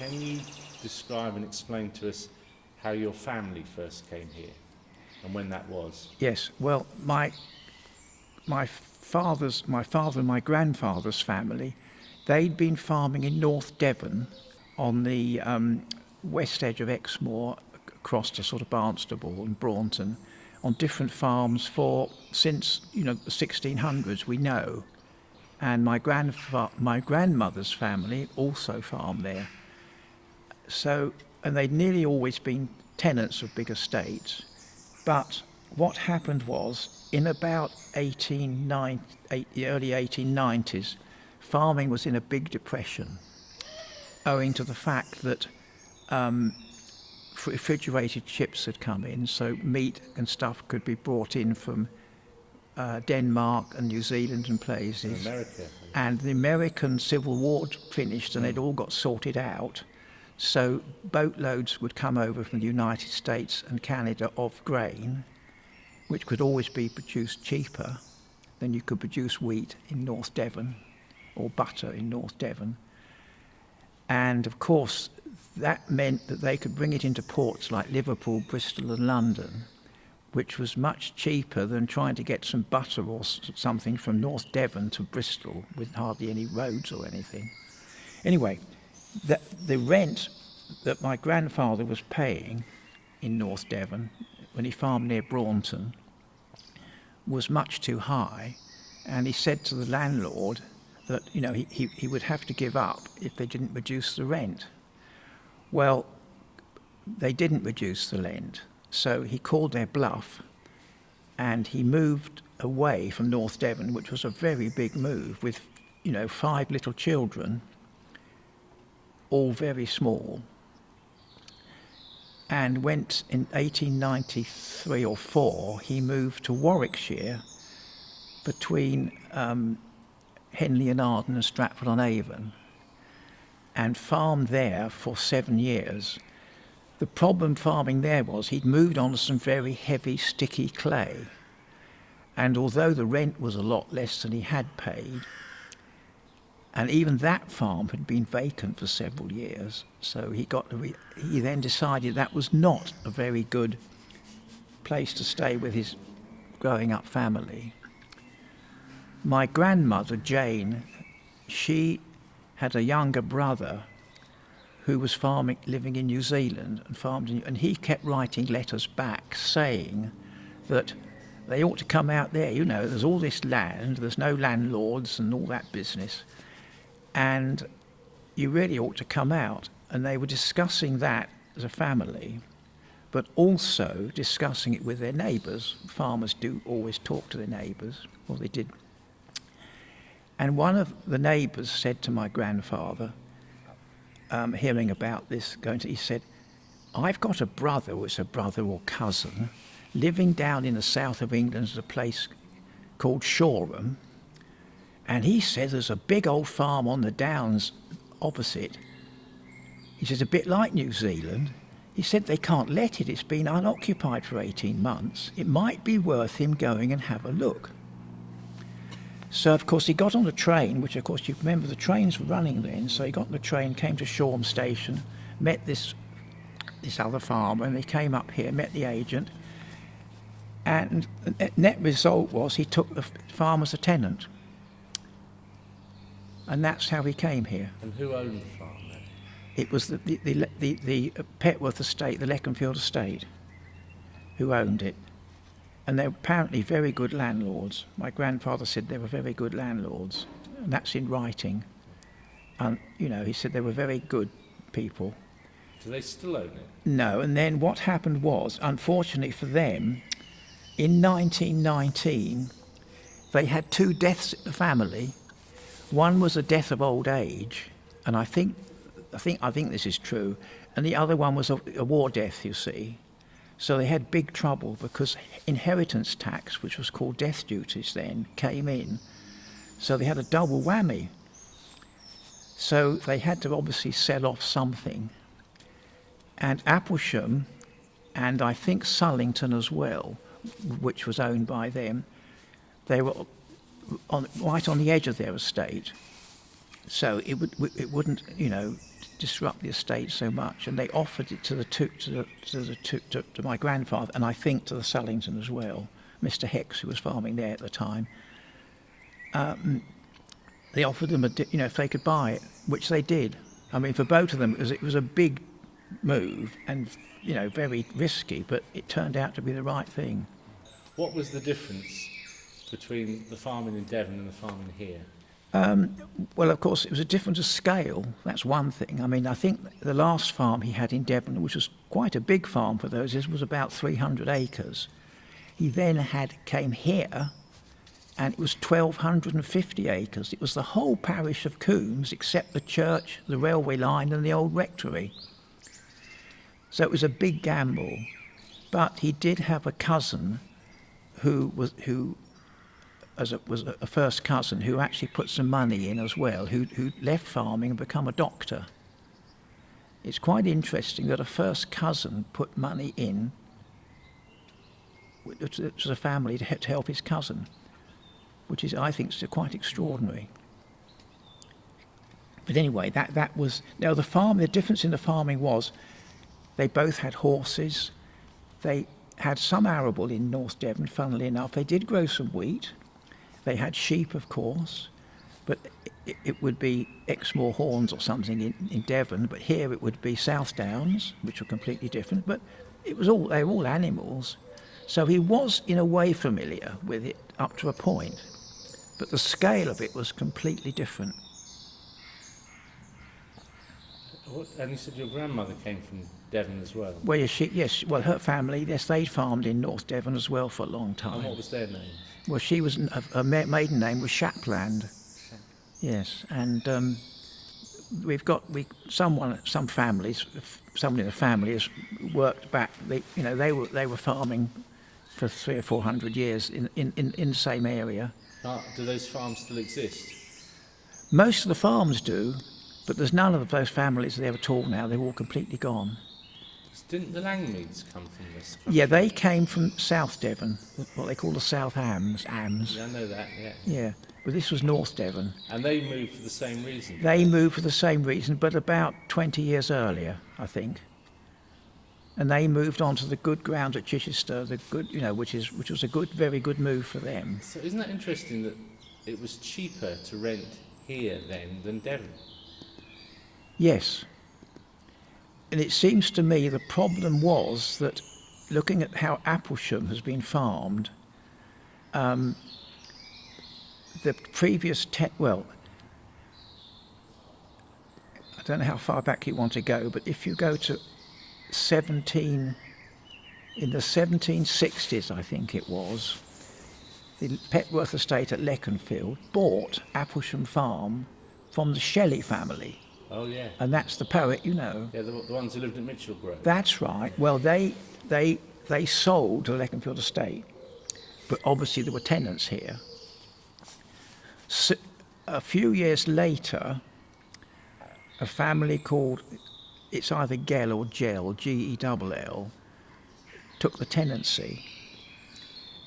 Can you describe and explain to us how your family first came here and when that was? Yes, well, my father and my grandfather's family, they'd been farming in North Devon on the west edge of Exmoor, across to sort of Barnstaple and Braunton, on different farms since the 1600s, we know. And my grandmother's family also farmed there. So, and they'd nearly always been tenants of big estates. But what happened was, in about the early 1890s, farming was in a big depression, owing to the fact that refrigerated ships had come in, so meat and stuff could be brought in from Denmark and New Zealand and places. America. And the American Civil War finished and they'd all got sorted out. So boatloads would come over from the United States and Canada of grain, which could always be produced cheaper than you could produce wheat in North Devon or butter in North Devon. And of course, that meant that they could bring it into ports like Liverpool, Bristol and London, which was much cheaper than trying to get some butter or something from North Devon to Bristol with hardly any roads or anything. Anyway, the rent that my grandfather was paying in North Devon when he farmed near Braunton was much too high, and he said to the landlord that he would have to give up if they didn't reduce the rent. Well, they didn't reduce the rent, so he called their bluff and he moved away from North Devon, which was a very big move, with 5 little children, all very small, and went in 1893 or 4. He moved to Warwickshire between Henley and Arden and Stratford-on-Avon, and farmed there for 7 years. The problem farming there was he'd moved on to some very heavy, sticky clay, and although the rent was a lot less than he had paid, and even that farm had been vacant for several years, so he then decided that was not a very good place to stay with his growing up family. My grandmother, Jane, she had a younger brother who was living in New Zealand and he kept writing letters back saying that they ought to come out there. There's all this land, there's no landlords and all that business, and you really ought to come out. And they were discussing that as a family, but also discussing it with their neighbours. Farmers do always talk to their neighbours, or they did. And one of the neighbours said to my grandfather, hearing about this, he said, "I've got a brother, or it's a brother or cousin, living down in the south of England at a place called Shoreham, and he says there's a big old farm on the downs opposite. He says, a bit like New Zealand. He said they can't let it. It's been unoccupied for 18 months. It might be worth him going and have a look." So, of course, he got on the train, which, of course, you remember the trains were running then. So he got on the train, came to Shoreham Station, met this other farmer, and they came up here, met the agent. And the net result was he took the farm as a tenant. And that's how he came here. And who owned the farm then? It was the Petworth estate, the Leconfield estate, who owned it. And they're apparently very good landlords. My grandfather said they were very good landlords, and that's in writing. And, he said they were very good people. Do they still own it? No, and then what happened was, unfortunately for them, in 1919, they had 2 deaths in the family. One was a death of old age, and I think this is true, and the other one was a war death, you see. So they had big trouble because inheritance tax, which was called death duties then, came in. So they had a double whammy. So they had to obviously sell off something. And Applesham, and I think Sullington as well, which was owned by them, they were right on the edge of their estate. So it wouldn't, disrupt the estate so much, and they offered it to my grandfather, and I think to the Sullington as well, Mr. Hex, who was farming there at the time. They offered them if they could buy it, which they did. I mean, for both of them, it was a big move and very risky, but it turned out to be the right thing. What was the difference between the farming in Devon and the farming here? Well, of course, it was a different scale. That's one thing. I mean, I think the last farm he had in Devon, which was quite a big farm for those days, was about 300 acres. He then came here, and it was 1,250 acres. It was the whole parish of Coombs, except the church, the railway line, and the old rectory. So it was a big gamble. But he did have a cousin who was a first cousin who actually put some money in as well, who left farming and become a doctor. It's quite interesting that a first cousin put money in to the family to help his cousin, which is, I think, quite extraordinary. But anyway, that was... Now, the difference in the farming was they both had horses. They had some arable in North Devon, funnily enough. They did grow some wheat. They had sheep, of course, but it would be Exmoor Horns or something in Devon, but here it would be South Downs, which were completely different, but they were all animals. So he was, in a way, familiar with it up to a point, but the scale of it was completely different. And you said your grandmother came from Devon as well? Well, yes, well, her family, yes, they farmed in North Devon as well for a long time. And what was their name? Well, her maiden name was Shapland. Yes, and some families, someone in the family has worked back. They were farming for 300 or 400 years in the same area. Do those farms still exist? Most of the farms do, but there's none of those families there at all now. They're all completely gone. Didn't the Langmeads come from this country? Yeah, they came from South Devon, what they call the South Hams. Yeah, I know that, yeah. Yeah, but this was North Devon. And they moved for the same reason? They moved for the same reason, but about 20 years earlier, I think. And they moved on to the good ground at Chichester, which was a very good move for them. So isn't that interesting that it was cheaper to rent here then than Devon? Yes. And it seems to me the problem was that, looking at how Applesham has been farmed, the previous I don't know how far back you want to go, but if you go to in the 1760s, I think it was, the Petworth estate at Leconfield bought Applesham Farm from the Shelley family. Oh, yeah. And that's the poet, Yeah, the ones who lived at Mitchell Grove. That's right. Well, they sold the Leconfield estate, but obviously there were tenants here. So, a few years later, a family called, it's either Gell or Gell, Gell, took the tenancy.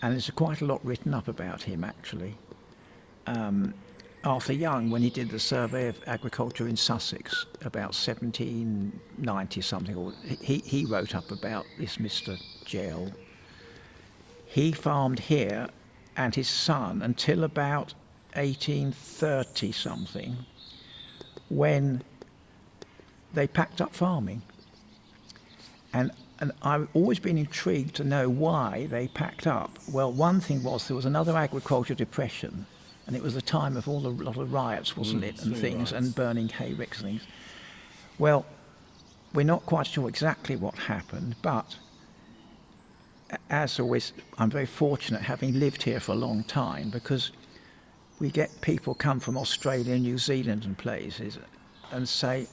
And there's quite a lot written up about him, actually. Arthur Young, when he did the survey of agriculture in Sussex about 1790 something, or he wrote up about this Mr. Gell. He farmed here and his son until about 1830 something, when they packed up farming. And I've always been intrigued to know why they packed up. Well, one thing was there was another agricultural depression, and it was the time of a lot of riots, wasn't it, and things, riots. And burning hay ricks and things. Well, we're not quite sure exactly what happened, but as always, I'm very fortunate having lived here for a long time, because we get people come from Australia, New Zealand and places and say,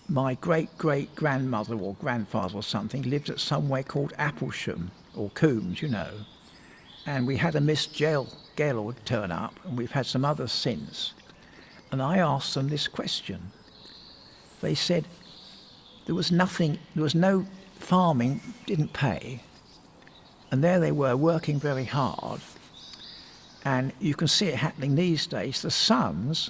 my great-great-grandmother or grandfather or something lived at somewhere called Applesham or Coombs, and we had a Miss Gell turn up, and we've had some others since. And I asked them this question. They said there was no farming, didn't pay, and there they were working very hard. And you can see it happening these days. The sons,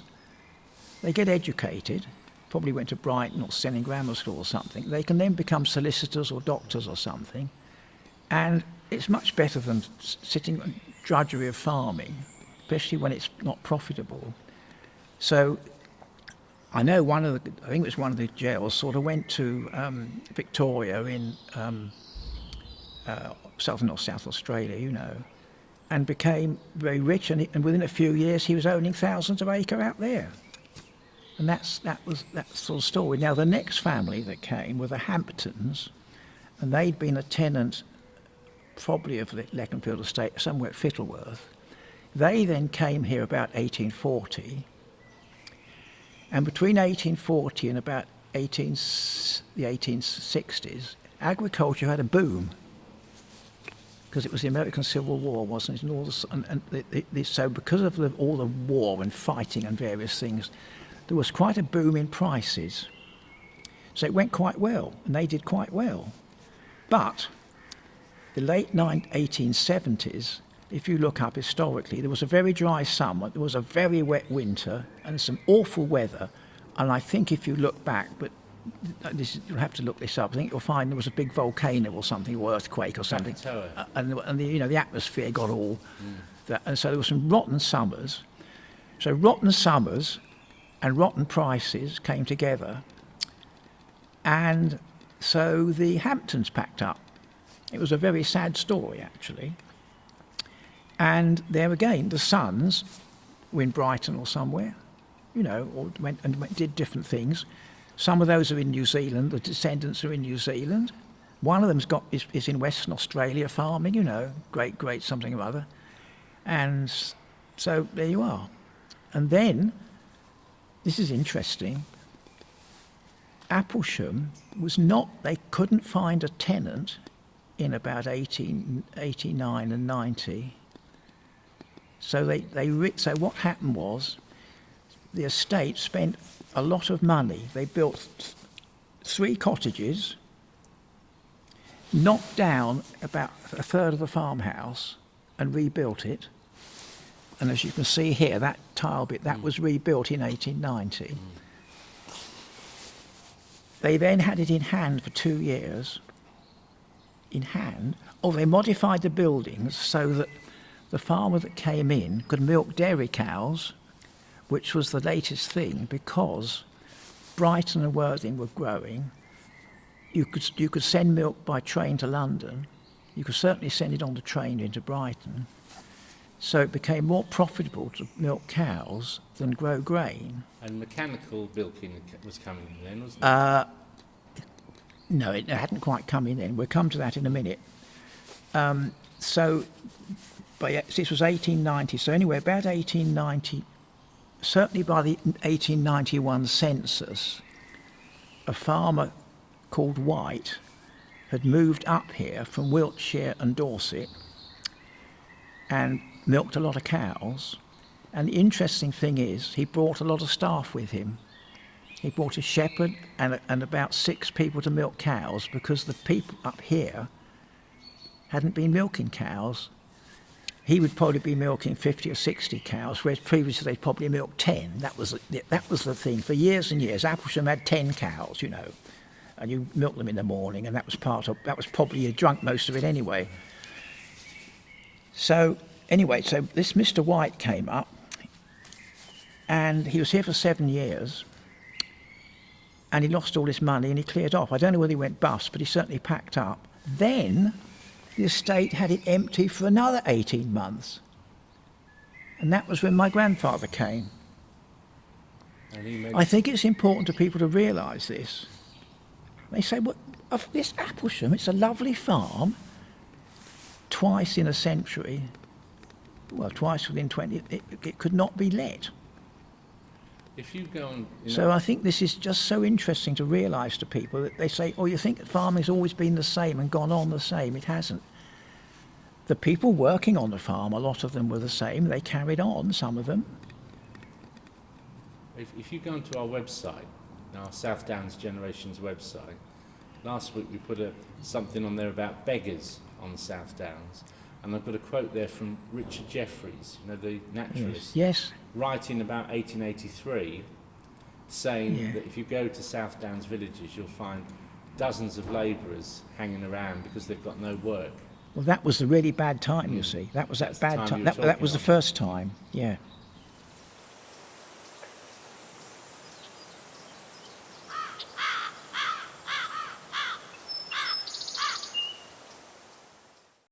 they get educated, probably went to Brighton or Selling Grammar School or something. They can then become solicitors or doctors or something, and it's much better than sitting on drudgery of farming, especially when it's not profitable. So I know I think it was one of the jails sort of went to Victoria in southern or South Australia, you know, and became very rich, and within a few years he was owning thousands of acres out there. And that sort of story. Now the next family that came were the Hamptons, and they'd been a tenant probably of the Leconfield estate somewhere at Fittleworth. They then came here about 1840, and between 1840 and about the 1860s, agriculture had a boom, because it was the American Civil War, wasn't it? And all so because of all the war and fighting and various things, there was quite a boom in prices. So it went quite well, and they did quite well. But the late 1870s, if you look up historically, there was a very dry summer, there was a very wet winter, and some awful weather. And I think if you look back, but you'll have to look this up, I think you'll find there was a big volcano or something, or earthquake or something. And the atmosphere got all that. And so there were some rotten summers. So rotten summers and rotten prices came together. And so the Hamptons packed up. It was a very sad story, actually. And there again, the sons were in Brighton or somewhere, you know, or did different things. Some of those are in New Zealand. The descendants are in New Zealand. One of them's is in Western Australia farming, you know, great something or other. And so there you are. And then, this is interesting, Applesham they couldn't find a tenant in about 1889 and 90. So so what happened was, the estate spent a lot of money. They built 3 cottages, knocked down about a third of the farmhouse and rebuilt it. And as you can see here, that tile bit, that was rebuilt in 1890. They then had it in hand for 2 years. In hand. Or they modified the buildings so that the farmer that came in could milk dairy cows, which was the latest thing, because Brighton and Worthing were growing. You could send milk by train to London. You could certainly send it on the train into Brighton. So it became more profitable to milk cows than grow grain. And mechanical milking was coming in then, wasn't it? No, it hadn't quite come in then. We'll come to that in a minute. But this was 1890. So anyway, about 1890, certainly by the 1891 census, a farmer called White had moved up here from Wiltshire and Dorset and milked a lot of cows. And the interesting thing is, he brought a lot of staff with him. He brought a shepherd and about 6 people to milk cows, because the people up here hadn't been milking cows. He would probably be milking 50 or 60 cows, whereas previously they'd probably milked 10. That was the thing. For years and years, Applesham had 10 cows, you know, and you milked them in the morning, and that was probably, you drunk most of it anyway. So anyway, so this Mr. White came up, and he was here for 7 years, and he lost all his money and he cleared off. I don't know whether he went bust, but he certainly packed up. Then the estate had it empty for another 18 months. And that was when my grandfather came. I think it's important to people to realise this. They say, well, of this Applesham, it's a lovely farm, twice in a century, well, twice within 20, it could not be let. If you go on, So I think this is just so interesting to realise to people that they say, oh, you think that farming's always been the same and gone on the same. It hasn't. The people working on the farm, a lot of them were the same. They carried on, some of them. If you go onto our website, our South Downs Generations website, last week we put something on there about beggars on the South Downs. And I've got a quote there from Richard Jefferies, you know, the naturalist. Yes. Writing about 1883, saying Yeah. that if you go to South Downs villages, you'll find dozens of labourers hanging around because they've got no work. Well, that was the really bad time, you see. That was That's that the bad time time. you were That was talking the of. first time, yeah.